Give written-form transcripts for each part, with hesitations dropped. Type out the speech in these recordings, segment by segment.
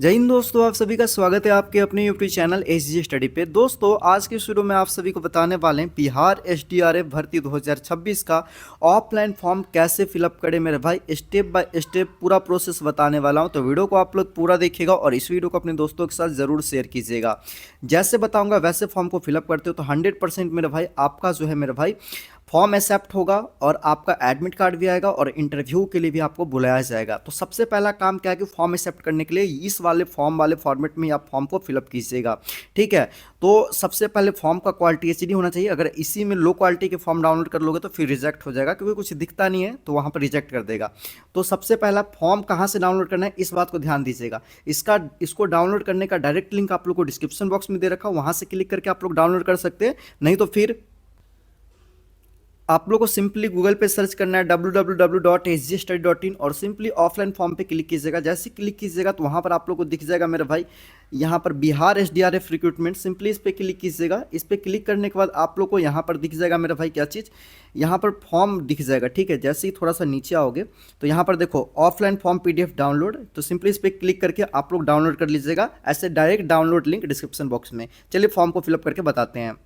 जय हिंद दोस्तों, आप सभी का स्वागत है आपके अपने यूट्यूब चैनल एसजी स्टडी पे। दोस्तों आज के शुरू में आप सभी को बताने वाले हैं बिहार एसडीआरएफ भर्ती 2026 का ऑफलाइन फॉर्म कैसे फिलअप करें मेरे भाई। स्टेप बाय स्टेप पूरा प्रोसेस बताने वाला हूं, तो वीडियो को आप लोग पूरा देखिएगा और इस वीडियो को अपने दोस्तों के साथ ज़रूर शेयर कीजिएगा। जैसे बताऊँगा वैसे फॉर्म को फिलअप करते हो तो 100% मेरे भाई आपका जो है मेरे भाई फॉर्म एक्सेप्ट होगा और आपका एडमिट कार्ड भी आएगा और इंटरव्यू के लिए भी आपको बुलाया जाएगा। तो सबसे पहला काम क्या है कि फॉर्म एक्सेप्ट करने के लिए इस वाले फॉर्म वाले फॉर्मेट में आप फॉर्म को फिलअप कीजिएगा, ठीक है। तो सबसे पहले फॉर्म का क्वालिटी एचडी होना चाहिए। अगर इसी में लो क्वालिटी के फॉर्म डाउनलोड कर लोगे तो फिर रिजेक्ट हो जाएगा, क्योंकि कुछ दिखता नहीं है तो वहाँ पर रिजेक्ट कर देगा। तो सबसे पहला फॉर्म कहाँ से डाउनलोड करना है इस बात को ध्यान दीजिएगा। इसको डाउनलोड करने का डायरेक्ट लिंक आप लोग को डिस्क्रिप्शन बॉक्स में दे रखा, वहाँ से क्लिक करके आप लोग डाउनलोड कर सकते हैं। नहीं तो फिर आप लोग को सिंपली गूगल पे सर्च करना है www.sgstudy.in और सिंपली ऑफलाइन फॉर्म पे क्लिक कीजिएगा। जैसे क्लिक कीजिएगा तो वहाँ पर आप लोग को दिख जाएगा मेरे भाई यहाँ पर बिहार एसडीआरएफ रिक्रूटमेंट। सिंपली इस पर क्लिक कीजिएगा। इस पर क्लिक करने के बाद आप लोग को यहाँ पर दिख जाएगा मेरे भाई क्या चीज़, यहाँ पर फॉर्म दिख जाएगा, ठीक है। जैसे ही थोड़ा सा नीचे आओगे तो यहाँ पर देखो ऑफलाइन फॉर्म पीडीएफ डाउनलोड, तो सिंपली इस पर क्लिक करके आप लोग डाउनलोड कर लीजिएगा। ऐसे direct download link description box में। चलिए फॉर्म को फिलअप करके बताते हैं।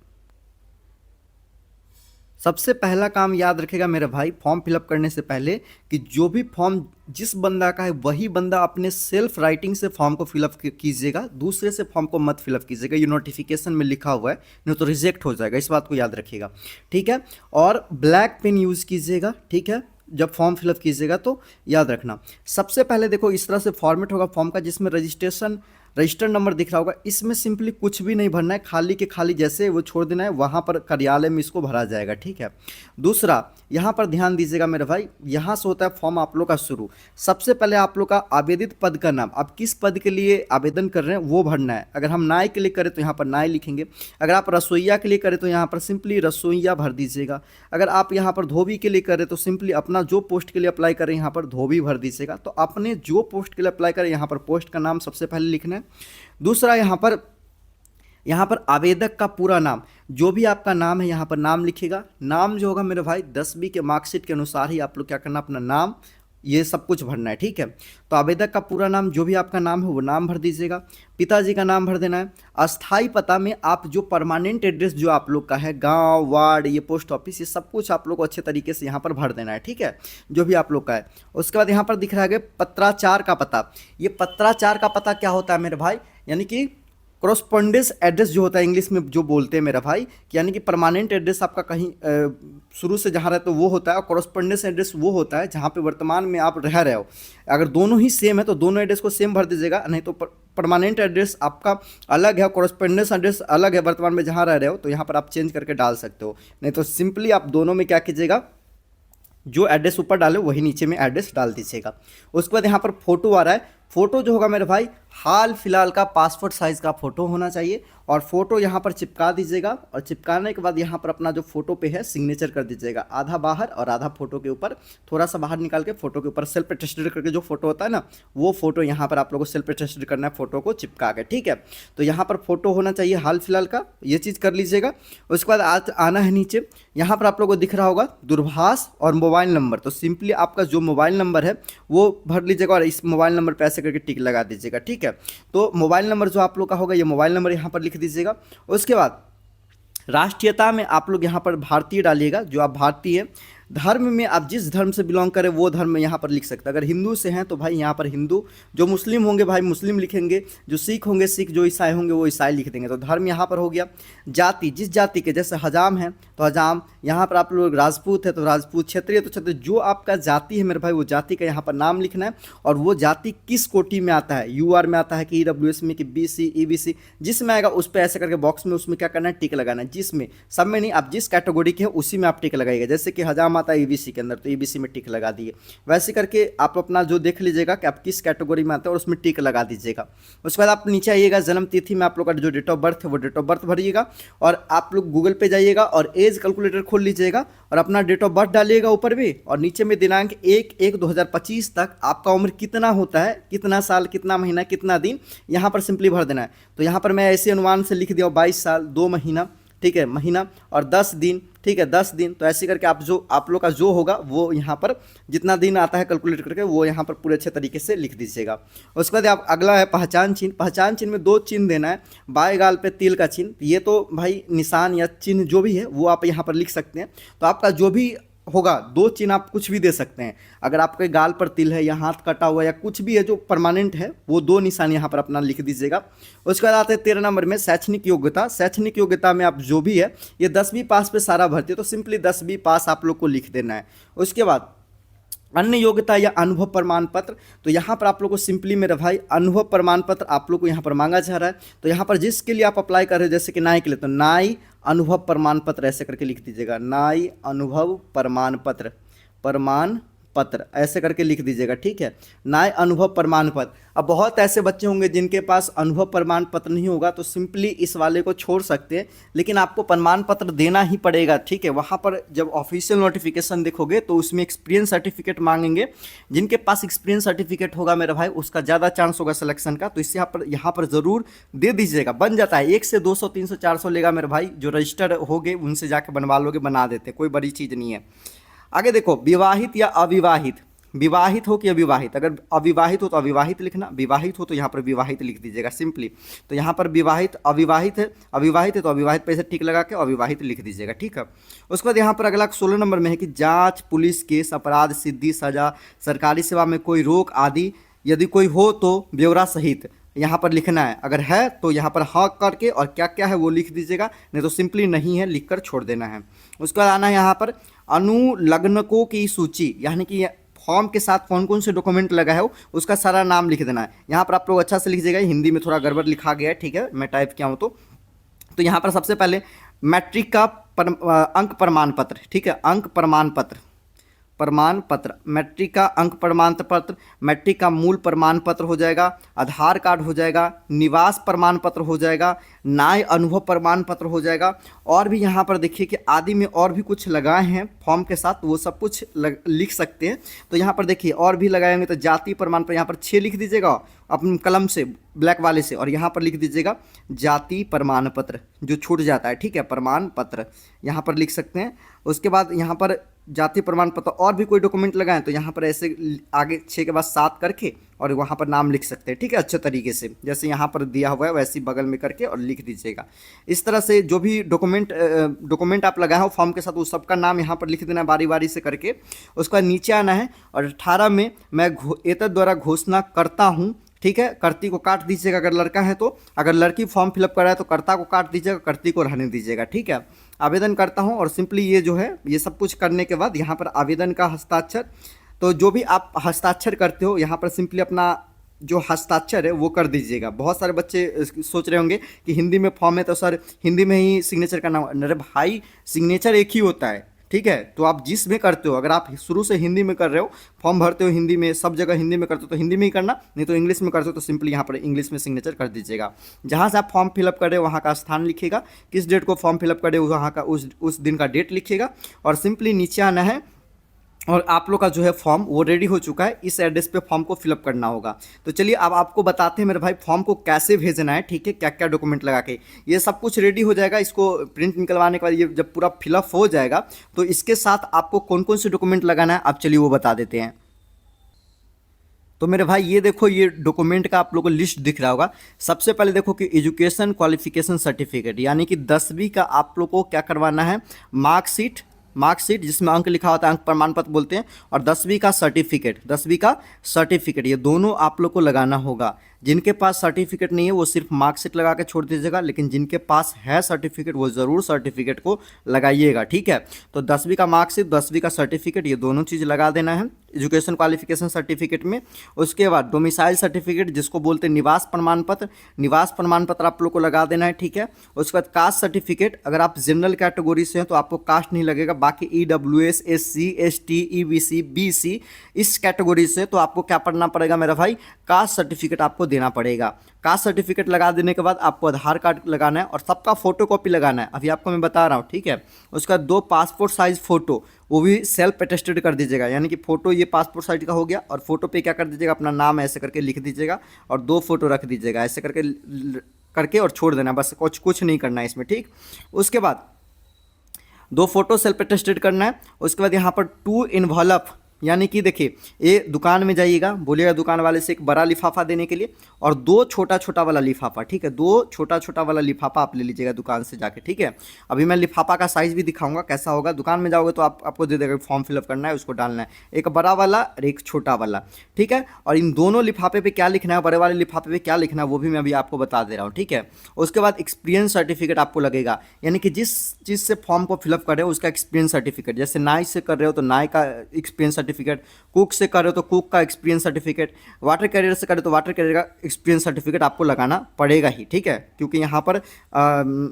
सबसे पहला काम याद रखेगा मेरे भाई फॉर्म फिलअप करने से पहले कि जो भी फॉर्म जिस बंदा का है वही बंदा अपने सेल्फ राइटिंग से फॉर्म को फिलअप कीजिएगा। दूसरे से फॉर्म को मत फिलअप कीजिएगा, ये नोटिफिकेशन में लिखा हुआ है, नहीं तो रिजेक्ट हो जाएगा। इस बात को याद रखिएगा, ठीक है। और ब्लैक पेन यूज़ कीजिएगा, ठीक है। जब फॉर्म फिलअप कीजिएगा तो याद रखना। सबसे पहले देखो इस तरह से फॉर्मेट होगा फॉर्म का, जिसमें रजिस्टर नंबर दिख रहा होगा। इसमें सिंपली कुछ भी नहीं भरना है, खाली के खाली जैसे वो छोड़ देना है, वहाँ पर कार्यालय में इसको भरा जाएगा, ठीक है। दूसरा यहाँ पर ध्यान दीजिएगा मेरे भाई, यहाँ से होता है फॉर्म आप लोग का शुरू। सबसे पहले आप लोग का आवेदित पद का नाम, आप किस पद के लिए आवेदन कर रहे हैं वो भरना है। अगर हम नाई के लिए करें तो यहाँ पर नाई लिखेंगे। अगर आप रसोईया के लिए करें तो यहाँ पर सिंपली रसोईया भर दीजिएगा। अगर आप यहाँ पर धोबी के लिए करें तो सिंपली अपना जो पोस्ट के लिए अप्लाई करें यहाँ पर धोबी भर दीजिएगा। तो अपने जो पोस्ट के लिए अप्लाई करें यहाँ पर पोस्ट का नाम सबसे पहले लिखना है। दूसरा यहाँ पर आवेदक का पूरा नाम, जो भी आपका नाम है यहाँ पर नाम लिखिएगा। नाम जो होगा मेरे भाई 10वीं के मार्कशीट के अनुसार ही आप लोग क्या करना, अपना नाम ये सब कुछ भरना है, ठीक है। तो आवेदक का पूरा नाम, जो भी आपका नाम है वो नाम भर दीजिएगा। पिताजी का नाम भर देना है। अस्थाई पता में आप जो परमानेंट एड्रेस जो आप लोग का है, गांव, वार्ड, ये पोस्ट ऑफिस, ये सब कुछ आप लोग को अच्छे तरीके से यहाँ पर भर देना है, ठीक है, जो भी आप लोग का है। उसके बाद यहाँ पर दिख रहा है पत्राचार का पता। ये पत्राचार का पता क्या होता है मेरे भाई, यानी कि कॉरस्पॉन्डेंस एड्रेस जो होता है इंग्लिश में जो बोलते हैं मेरा भाई, कि यानी कि परमानेंट एड्रेस आपका कहीं शुरू से जहाँ रहते हो वो होता है, और कॉरस्पॉन्डेंस एड्रेस वो होता है जहाँ पे वर्तमान में आप रह रहे हो। अगर दोनों ही सेम है तो दोनों एड्रेस को सेम भर दीजिएगा, नहीं तो परमानेंट एड्रेस आपका अलग है, कॉरस्पॉन्डेंस एड्रेस अलग है वर्तमान में जहाँ रह रहे हो, तो यहाँ पर आप चेंज करके डाल सकते हो। नहीं तो सिंपली आप दोनों में क्या कीजिएगा, जो एड्रेस ऊपर डाले वही नीचे में एड्रेस डाल दीजिएगा। उसके बाद यहाँ पर फोटो आ रहा है। फोटो जो होगा मेरे भाई हाल फिलहाल का पासपोर्ट साइज़ का फोटो होना चाहिए, और फोटो यहाँ पर चिपका दीजिएगा। और चिपकाने के बाद यहाँ पर अपना जो फोटो पे है सिग्नेचर कर दीजिएगा, आधा बाहर और आधा फोटो के ऊपर, थोड़ा सा बाहर निकाल के फोटो के ऊपर सेल्फ अटेस्टेड करके जो फोटो होता है ना, वो फोटो यहाँ पर आप लोगों को सेल्फ अटेस्टेड करना है फोटो को चिपका के, ठीक है। तो यहाँ पर फोटो होना चाहिए हाल फिलहाल का, ये चीज़ कर लीजिएगा। उसके बाद आना है नीचे, यहाँ पर आप लोगों को दिख रहा होगा दूरभाष और मोबाइल नंबर। तो सिंपली आपका जो मोबाइल नंबर है वो भर लीजिएगा और इस मोबाइल नंबर पर ऐसे करके टिक लगा दीजिएगा, ठीक है। तो मोबाइल नंबर जो आप लोग का होगा ये मोबाइल नंबर यहाँ पर लिख दीजिएगा। उसके बाद राष्ट्रीयता में आप लोग यहाँ पर भारतीय डालिएगा, जो आप भारतीय हैं। धर्म में आप जिस धर्म से बिलोंग करें वो धर्म यहाँ पर लिख सकते हैं। अगर हिंदू से हैं तो भाई यहाँ पर हिंदू, जो मुस्लिम होंगे भाई मुस्लिम लिखेंगे, जो सिख होंगे सिख, जो ईसाई होंगे वो ईसाई लिख देंगे। तो धर्म यहाँ पर हो गया। जाति, जिस जाति के, जैसे हजाम है तो हजाम, यहाँ पर आप लोग राजपूत है तो राजपूत, क्षत्रिय तो क्षत्रिय, जो आपका जाति है मेरे भाई वो जाति का यहाँ पर नाम लिखना है। और वो जाति किस कोटि में आता है, यूआर में आता है कि ईडब्ल्यूएस में कि बीसी ईबीसी, जिसमें आएगा उस पर ऐसे करके बॉक्स में उसमें क्या करना है, टिक लगाना है। जिसमें सब में नहीं, आप जिस कैटेगरी के हैं उसी में आप टिक लगाइएगा। जैसे कि हजाम आता है ईबीसी के अंदर तो ईबीसी में टिक लगा दिए। वैसे करके आप अपना जो देख लीजिएगा कि आप किस कैटेगरी में आते हैं और उसमें टिक लगा दीजिएगा। उसके बाद आप नीचे आइएगा, जन्म तिथि में आप लोग का जो डेट ऑफ बर्थ है वो डेट ऑफ बर्थ भरिएगा। और आप लोग गूगल पे जाइएगा और एज कैलकुलेटर खोल लीजिएगा और अपना डेट ऑफ बर्थ डालिएगा ऊपर भी, और नीचे में दिनांक 1/1/2025 तक आपका उम्र कितना होता है, कितना साल, कितना महीना, कितना दिन, यहाँ पर सिंपली भर देना है। तो यहाँ पर मैं ऐसे अनुमान से लिख दिया 22 साल 2 महीना, ठीक है, महीना, और 10 दिन, ठीक है, 10 दिन। तो ऐसे करके आप लोग का जो होगा वो यहाँ पर जितना दिन आता है कैलकुलेट करके वो यहाँ पर पूरे अच्छे तरीके से लिख दीजिएगा। उसके बाद आप अगला है पहचान चिन्ह। पहचान चिन्ह में 2 चिन्ह देना है, बाएं गाल पे तिल का चिन्ह, ये तो भाई निशान या चिन्ह जो भी है वो आप यहाँ पर लिख सकते हैं। तो आपका जो भी होगा 2 चिन्ह आप कुछ भी दे सकते हैं। अगर आपके गाल पर तिल है या हाथ कटा हुआ या कुछ भी है जो परमानेंट है वो 2 निशान यहाँ पर अपना लिख दीजिएगा। उसके बाद आते हैं 13 नंबर में शैक्षणिक योग्यता। शैक्षणिक योग्यता में आप जो भी है, ये 10वीं पास पे सारा भर्ती है, तो सिंपली 10वीं पास आप लोग को लिख देना है। उसके बाद अन्य योग्यता या अनुभव प्रमाण पत्र, तो यहाँ पर आप लोग को सिंपली मेरे भाई अनुभव प्रमाण पत्र आप लोग को यहाँ पर मांगा जा रहा है। तो यहाँ पर जिसके लिए आप अप्लाई कर रहे हो, जैसे कि नाई के लिए, तो नाई अनुभव प्रमाण पत्र ऐसे करके लिख दीजिएगा, नाई अनुभव प्रमाण पत्र, प्रमाण पत्र ऐसे करके लिख दीजिएगा, ठीक है, नाय अनुभव प्रमाण पत्र। अब बहुत ऐसे बच्चे होंगे जिनके पास अनुभव प्रमाण पत्र नहीं होगा, तो सिंपली इस वाले को छोड़ सकते हैं, लेकिन आपको प्रमाण पत्र देना ही पड़ेगा, ठीक है। वहाँ पर जब ऑफिशियल नोटिफिकेशन देखोगे तो उसमें एक्सपीरियंस सर्टिफिकेट मांगेंगे। जिनके पास एक्सपीरियंस सर्टिफिकेट होगा मेरा भाई, उसका ज़्यादा चांस होगा सिलेक्शन का, तो इससे यहाँ पर ज़रूर दे दीजिएगा। बन जाता है, 1 से 200 300 400 लेगा मेरे भाई, जो रजिस्टर्ड होगे उनसे जाके बनवा लोगे, बना देते, कोई बड़ी चीज़ नहीं है। आगे देखो, विवाहित या अविवाहित, विवाहित हो कि अविवाहित, अगर अविवाहित हो तो अविवाहित लिखना, विवाहित हो तो यहाँ पर विवाहित लिख दीजिएगा सिंपली। तो यहाँ पर विवाहित अविवाहित है, अविवाहित है तो अविवाहित पे से टिक लगा के अविवाहित लिख दीजिएगा, ठीक है। उसके बाद यहाँ पर अगला 16 नंबर में है कि जांच, पुलिस केस, अपराध, सिद्धि, सजा, सरकारी सेवा में कोई रोक आदि यदि कोई हो तो ब्यौरा सहित यहाँ पर लिखना है। अगर है तो यहाँ पर हाँ करके और क्या क्या है वो लिख दीजिएगा, नहीं तो सिंपली नहीं है लिख कर छोड़ देना है। उसके बाद आना है यहाँ पर अनुलग्नकों की सूची, यानी कि फॉर्म के साथ कौन कौन से डॉक्यूमेंट लगा है उसका सारा नाम लिख देना है। यहाँ पर आप लोग अच्छा से लिख दीजिएगा, हिंदी में थोड़ा गड़बड़ लिखा गया है, ठीक है, मैं टाइप किया हूँ तो यहाँ पर सबसे पहले मैट्रिक का अंक प्रमाण पत्र, ठीक है, अंक प्रमाण पत्र, प्रमाण पत्र, मैट्रिक का अंक प्रमाण पत्र, मैट्रिक का मूल प्रमाण पत्र हो जाएगा, आधार कार्ड हो जाएगा, निवास प्रमाण पत्र हो जाएगा, न्याय अनुभव प्रमाण पत्र हो जाएगा, और भी यहाँ पर देखिए कि आदि में और भी कुछ लगाए हैं फॉर्म के साथ, वो सब कुछ लिख सकते हैं। तो यहाँ पर देखिए और भी लगाएंगे, तो जाति प्रमाण पत्र यहाँ पर 6 लिख दीजिएगा अपने कलम से, ब्लैक वाले से, और यहाँ पर लिख दीजिएगा जाति प्रमाण पत्र, जो छूट जाता है, ठीक है, प्रमाण पत्र यहाँ पर लिख सकते हैं। उसके बाद यहाँ पर जाति प्रमाण पत्र और भी कोई डॉक्यूमेंट लगाएं तो यहाँ पर ऐसे आगे 6 के बाद 7 करके और वहाँ पर नाम लिख सकते हैं, ठीक है, अच्छे तरीके से, जैसे यहाँ पर दिया हुआ है वैसे ही बगल में करके और लिख दीजिएगा। इस तरह से जो भी डॉक्यूमेंट आप लगाए हो फॉर्म के साथ, वो सबका नाम यहाँ पर लिख देना है बारी बारी से करके। उसके बाद नीचे आना है और 18 में मैं एतद द्वारा घोषणा करता हूँ, ठीक है, कर्ती को काट दीजिएगा अगर लड़का है तो, अगर लड़की फॉर्म फिलअप कर रहा है तो कर्ता को काट दीजिएगा, कर्ती को रहने दीजिएगा, ठीक है। आवेदन करता हूं, और सिंपली ये जो है ये सब कुछ करने के बाद यहाँ पर आवेदन का हस्ताक्षर, तो जो भी आप हस्ताक्षर करते हो यहाँ पर सिंपली अपना जो हस्ताक्षर है वो कर दीजिएगा। बहुत सारे बच्चे सोच रहे होंगे कि हिंदी में फॉर्म है तो सर हिंदी में ही सिग्नेचर करना, अरे भाई सिग्नेचर एक ही होता है, ठीक है। तो आप जिस में करते हो, अगर आप शुरू से हिंदी में कर रहे हो, फॉर्म भरते हो हिंदी में, सब जगह हिंदी में करते हो तो हिंदी में ही करना, नहीं तो इंग्लिश में करते हो तो सिंपली यहाँ पर इंग्लिश में सिग्नेचर कर दीजिएगा। जहाँ से आप फॉर्म फिलअप कर रहे हो वहाँ का स्थान लिखिएगा, किस डेट को फॉर्म फिलअप कर रहे हो वहाँ का उस दिन का डेट लिखिएगा, और सिंपली नीचे आना है और आप लोग का जो है फॉर्म वो रेडी हो चुका है, इस एड्रेस पे फॉर्म को फिलअप करना होगा। तो चलिए अब आपको बताते हैं मेरे भाई फॉर्म को कैसे भेजना है, ठीक है, क्या क्या डॉक्यूमेंट लगा के। ये सब कुछ रेडी हो जाएगा, इसको प्रिंट निकलवाने के बाद ये जब पूरा फिलअप हो जाएगा तो इसके साथ आपको कौन कौन से डॉक्यूमेंट लगाना है आप चलिए वो बता देते हैं। तो मेरे भाई ये देखो, ये डॉक्यूमेंट का आप लोगों को लिस्ट दिख रहा होगा। सबसे पहले देखो कि एजुकेशन क्वालिफिकेशन सर्टिफिकेट, यानी कि 10वीं का आप लोग को क्या करवाना है, मार्कशीट जिसमें अंक लिखा होता है, अंक प्रमाण पत्र बोलते हैं, और 10वीं का सर्टिफिकेट, ये दोनों आप लोग को लगाना होगा। जिनके पास सर्टिफिकेट नहीं है वो सिर्फ मार्कशीट लगा के छोड़ दीजिएगा, लेकिन जिनके पास है सर्टिफिकेट वो ज़रूर सर्टिफिकेट को लगाइएगा, ठीक है। तो 10वीं का मार्कशीट, 10वीं का सर्टिफिकेट, ये दोनों चीज़ लगा देना है एजुकेशन क्वालिफिकेशन सर्टिफिकेट में। उसके बाद डोमिसाइल सर्टिफिकेट जिसको बोलते हैं निवास प्रमाण पत्र आप लोग को लगा देना है, ठीक है। उसके बाद कास्ट सर्टिफिकेट, अगर आप जनरल कैटेगरी से हैं तो आपको कास्ट नहीं लगेगा, बाकी EWS, SC, ST, EBC, BC इस कैटेगरी से तो आपको क्या पढ़ना पड़ेगा मेरा भाई, कास्ट सर्टिफिकेट आपको देना पड़ेगा। कास्ट सर्टिफिकेट लगा देने के बाद आपको आधार कार्ड लगाना है और सबका फोटोकॉपी लगाना है, अभी आपको मैं बता रहा हूँ, ठीक है। उसका 2 पासपोर्ट साइज फोटो, वो भी सेल्फ अटेस्टेड कर दीजिएगा, यानी कि फोटो ये पासपोर्ट साइज का हो गया, और फोटो पे क्या कर दीजिएगा अपना नाम ऐसे करके लिख दीजिएगा और 2 फोटो रख दीजिएगा, ऐसे करके करके और छोड़ देना, बस कुछ कुछ नहीं करना है इसमें, ठीक। उसके बाद 2 फोटो सेल्फ अटेस्टेड करना है। उसके बाद यहाँ पर 2 इन्वॉल्व, यानी कि देखिए ये दुकान में जाइएगा, बोलिएगा दुकान वाले से एक बड़ा लिफाफा देने के लिए और 2 छोटा छोटा वाला लिफाफा, ठीक है, 2 छोटा छोटा वाला लिफाफा आप ले लीजिएगा दुकान से जाके, ठीक है। अभी मैं लिफाफा का साइज़ भी दिखाऊंगा कैसा होगा। दुकान में जाओगे तो आपको दे देगा, फॉर्म फिलअप करना है, उसको डालना है, एक बड़ा वाला और एक छोटा वाला, ठीक है। और इन दोनों लिफाफे पे क्या लिखना है, बड़े वाले लिफाफे पे क्या लिखना है, वो भी मैं अभी आपको बता दे रहा हूँ, ठीक है। उसके बाद एक्सपीरियंस सर्टिफिकेट आपको लगेगा, यानी कि जिस चीज़ से फॉर्म को फिलअप कर रहे हो उसका एक्सपीरियंस सर्टिफिकेट, जैसे नाई से कर रहे हो तो नाई का एक्सपीरियंस सर्टिफिकेट, कुक से कर रहे हो तो कुक का एक्सपीरियंस सर्टिफिकेट, वाटर कैरियर से कर रहे हो तो वाटर कैरियर का एक्सपीरियंस सर्टिफिकेट आपको लगाना पड़ेगा ही, ठीक है, क्योंकि यहाँ पर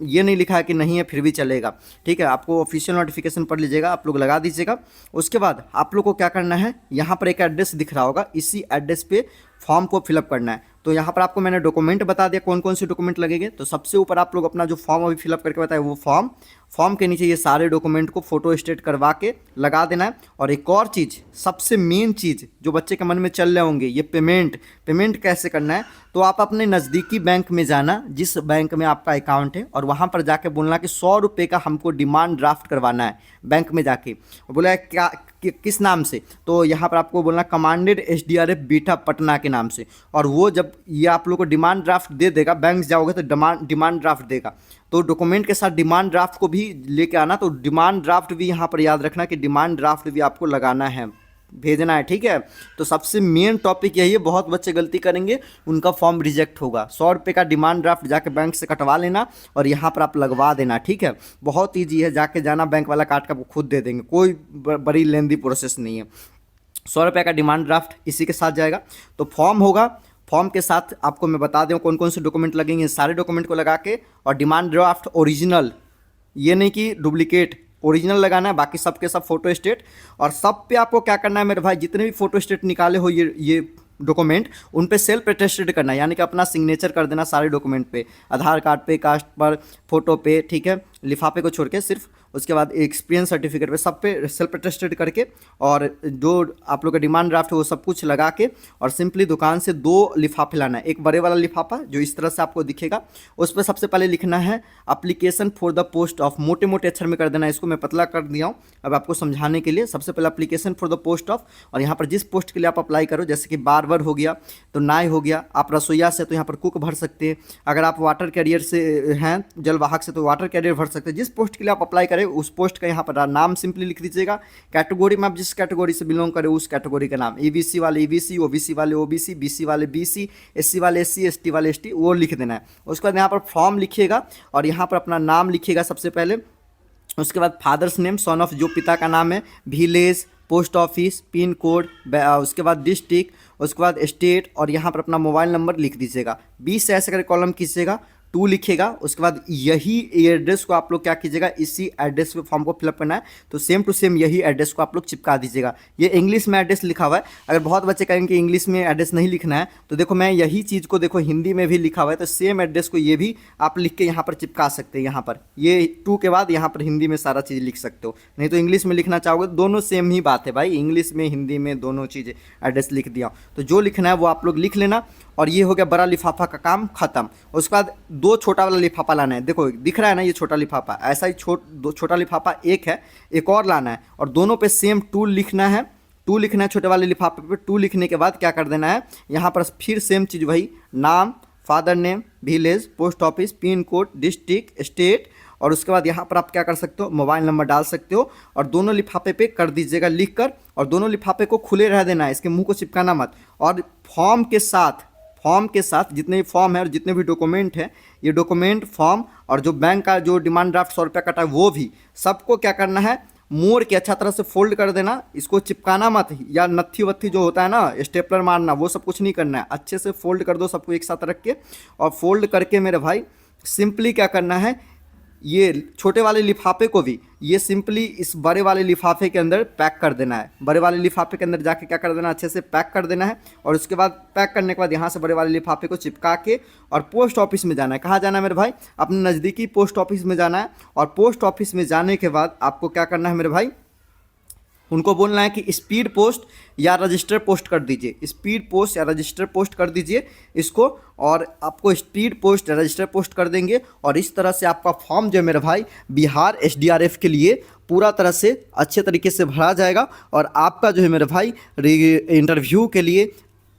ये नहीं लिखा है कि नहीं है फिर भी चलेगा, ठीक है। आपको ऑफिशियल नोटिफिकेशन पढ़ लीजिएगा, आप लोग लगा दीजिएगा। उसके बाद आप लोग को क्या करना है, यहाँ पर एक एड्रेस दिख रहा होगा, इसी एड्रेस पे फॉर्म को फिलअप करना है। तो यहाँ पर आपको मैंने डॉक्यूमेंट बता दिया कौन कौन से डॉक्यूमेंट लगेंगे। तो सबसे ऊपर आप लोग अपना जो फॉर्म अभी फिलअप करके बताया वो फॉर्म के नीचे ये सारे डॉक्यूमेंट को फोटो स्टेट करवा के लगा देना है। और एक और चीज़, सबसे मेन चीज़ जो बच्चे के मन में चल रहे होंगे, ये पेमेंट कैसे करना है। तो आप अपने नज़दीकी बैंक में जाना, जिस बैंक में आपका अकाउंट है, और वहाँ पर जाके बोलना कि 100 रुपये का हमको डिमांड ड्राफ्ट करवाना है बैंक में जाके। बोला क्या किस नाम से, तो यहाँ पर आपको बोलना कमांडेड SDRF बीटा पटना के नाम से। और वो जब ये आप लोग को डिमांड ड्राफ्ट दे देगा, बैंक जाओगे तो डिमांड ड्राफ्ट देगा, तो डॉक्यूमेंट के साथ डिमांड ड्राफ्ट को भी लेके आना। तो डिमांड ड्राफ्ट भी यहाँ पर याद रखना कि डिमांड ड्राफ्ट भी आपको लगाना है, भेजना है, ठीक है। तो सबसे मेन टॉपिक यही है, बहुत बच्चे गलती करेंगे, उनका फॉर्म रिजेक्ट होगा। 100 रुपये का डिमांड ड्राफ्ट जाके बैंक से कटवा लेना और यहाँ पर आप लगवा देना, ठीक है। बहुत ईजी है, जाके जाना, बैंक वाला काट के आपको खुद दे देंगे, कोई बड़ी लेंदी प्रोसेस नहीं है। 100 रुपये का डिमांड ड्राफ्ट इसी के साथ जाएगा। तो फॉर्म होगा, फॉर्म के साथ आपको मैं बता दूँ कौन कौन से डॉक्यूमेंट लगेंगे, सारे डॉक्यूमेंट को लगा के, और डिमांड ड्राफ्ट ओरिजिनल, ये नहीं कि डुप्लीकेट, ओरिजिनल लगाना है, बाकी सब के सब फोटो स्टेट। और सब पे आपको क्या करना है मेरे भाई, जितने भी फोटो स्टेट निकाले हो ये डॉक्यूमेंट, उन पे सेल्फ अटेस्टेड करना है, यानी कि अपना सिग्नेचर कर देना सारे डॉक्यूमेंट पे, आधार कार्ड पे, कास्ट पर, फोटो पे, ठीक है, लिफाफे को छोड़ के सिर्फ। उसके बाद एक्सपीरियंस सर्टिफिकेट पे, सब पे सेल्फ अटेस्टेड करके, और जो आप लोग का डिमांड ड्राफ्ट है वो सब कुछ लगा के, और सिंपली दुकान से 2 लिफाफे लाना है। एक बड़े वाला लिफाफा जो इस तरह से आपको दिखेगा, उस पर सबसे पहले लिखना है application for the post of, मोटे मोटे अक्षर में कर देना है, इसको मैं पतला कर दिया हूँ अब आपको समझाने के लिए। सबसे पहले application for the post of, और यहाँ पर जिस पोस्ट के लिए आप अप्लाई करो, जैसे कि बार्बर हो गया तो नाई हो गया, आप रसोईया से तो यहाँ पर कुक भर सकते हैं, अगर आप वाटर कैरियर से हैं, जलवाहक से, तो वाटर कैरियर भर सकते हैं। जिस पोस्ट के लिए आप अप्लाई करें उस पोस्ट का यहाँ पर नाम सिंपली लिख दीजिएगा। कैटेगरी में आप जिस कैटेगरी से बिलोंग करें उस कैटेगरी का नाम, EBC वाले EBC, OBC वाले OBC, BC वाले BC, SC वाले SC, ST वाले ST, वो लिख देना है। उसके बाद यहाँ पर फॉर्म लिखिएगा और यहाँ पर अपना नाम लिखिएगा सबसे पहले। उसके बाद फादर्स नेम, सन ऑफ, जो पिता का नाम है, village, post office, pin code, उसके बाद डिस्ट्रिक्ट, उसके बाद स्टेट, और यहाँ पर अपना मोबाइल नंबर लिख दीजिएगा। 20 से ऐसे करके कॉलम कीजिएगा, 2 लिखिएगा। उसके बाद यही एड्रेस को आप लोग क्या कीजिएगा, इसी एड्रेस पे फॉर्म को फिलअप करना है, तो सेम टू सेम यही एड्रेस को आप लोग चिपका दीजिएगा। ये इंग्लिश में एड्रेस लिखा हुआ है, अगर बहुत बच्चे कहेंगे कि इंग्लिश में एड्रेस नहीं लिखना है, तो देखो मैं यही चीज़ को देखो हिंदी में भी लिखा हुआ है, तो सेम एड्रेस को ये भी आप लिख के यहाँ पर चिपका सकते हैं। यहाँ पर ये 2 के बाद यहाँ पर हिंदी में सारा चीज़ लिख सकते हो, नहीं तो इंग्लिश में लिखना चाहोगे, दोनों सेम ही बात है भाई, इंग्लिश में हिंदी में दोनों चीज़ एड्रेस लिख दिया। तो जो लिखना है वो आप लोग लिख लेना, और ये हो गया बड़ा लिफाफा का काम खत्म। उसके बाद 2 छोटा वाला लिफाफा लाना है, देखो दिख रहा है ना ये छोटा लिफाफा, ऐसा ही छोटा लिफाफा एक है, एक और लाना है, और दोनों पे सेम 2 लिखना है। 2 लिखना है छोटे वाले लिफाफे पे। 2 लिखने के बाद क्या कर देना है, यहाँ पर फिर सेम चीज़ वही, नाम, father name, village, post office, pin code, district, state, और उसके बाद यहाँ पर आप क्या कर सकते हो, मोबाइल नंबर डाल सकते हो, और दोनों लिफाफे पे कर दीजिएगा लिख कर, और दोनों लिफाफे को खुले रह देना है, इसके मुंह को चिपकाना मत। और फॉर्म के साथ जितने भी फॉर्म है और जितने भी डॉक्यूमेंट है, ये डॉक्यूमेंट, फॉर्म, और जो बैंक का जो डिमांड ड्राफ्ट 100 रुपया कटा है वो भी, सबको क्या करना है, मोड़ के अच्छा तरह से फोल्ड कर देना, इसको चिपकाना मत, या नत्थी वत्थी जो होता है ना, स्टेपलर मारना, वो सब कुछ नहीं करना है, अच्छे से फोल्ड कर दो सबको एक साथ रख के। और फोल्ड करके मेरे भाई सिंपली क्या करना है, ये छोटे वाले लिफाफे को भी ये सिंपली इस बड़े वाले लिफाफे के अंदर पैक कर देना है। बड़े वाले लिफाफे के अंदर जाके क्या कर देना, अच्छे से पैक कर देना है। और उसके बाद पैक करने के बाद यहाँ से बड़े वाले लिफाफे को चिपका के और पोस्ट ऑफिस में जाना है। कहाँ जाना है मेरे भाई, अपने नज़दीकी पोस्ट ऑफिस में जाना है। और पोस्ट ऑफिस में जाने के बाद आपको क्या करना है मेरे भाई, उनको बोलना है कि स्पीड पोस्ट या रजिस्टर पोस्ट कर दीजिए, स्पीड पोस्ट या रजिस्टर पोस्ट कर दीजिए इसको, और आपको स्पीड पोस्ट या रजिस्टर पोस्ट कर देंगे। और इस तरह से आपका फॉर्म जो है मेरे भाई बिहार एसडीआरएफ के लिए पूरा तरह से अच्छे तरीके से भरा जाएगा, और आपका जो है मेरे भाई इंटरव्यू के लिए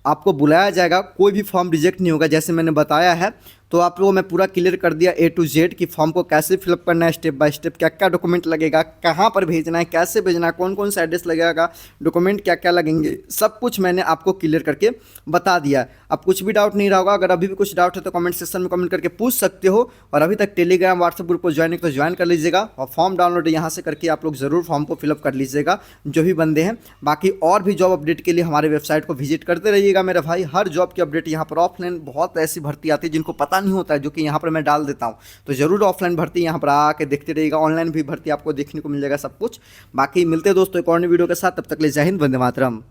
आपको बुलाया जाएगा। कोई भी फॉर्म रिजेक्ट नहीं होगा, जैसे मैंने बताया है। तो आप लोगों मैं पूरा क्लियर कर दिया A to Z कि फॉर्म को कैसे फिलअप करना है, स्टेप बाय स्टेप क्या क्या डॉक्यूमेंट लगेगा, कहाँ पर भेजना है, कैसे भेजना है, कौन कौन सा एड्रेस लगेगा, डॉक्यूमेंट क्या क्या लगेंगे, सब कुछ मैंने आपको क्लियर करके बता दिया। अब कुछ भी डाउट नहीं रहा होगा, अगर अभी भी कुछ डाउट है तो कमेंट सेक्शन में कमेंट करके पूछ सकते हो। और अभी तक टेलीग्राम व्हाट्सएप ग्रुप को ज्वाइन नहीं तो ज्वाइन कर लीजिएगा, और फॉर्म डाउनलोड यहाँ से करके आप लोग ज़रूर फॉर्म को फिलअप कर लीजिएगा जो भी बंदे हैं। बाकी और भी जॉब अपडेट के लिए हमारे वेबसाइट को विजिट करते रहिएगा मेरे भाई। हर जॉब की अपडेट यहाँ पर ऑफलाइन बहुत ऐसी भर्ती आती है जिनको पता नहीं होता है, जो कि यहाँ पर मैं डाल देता हूँ। तो ज़रूर ऑफलाइन भर्ती यहाँ पर आके देखते रहिएगा, ऑनलाइन भी भर्ती आपको देखने को मिल जाएगा सब कुछ। बाकी मिलते हैं दोस्तों एक और नई वीडियो के साथ, तब तक ले जय हिंद, वंदे मातरम।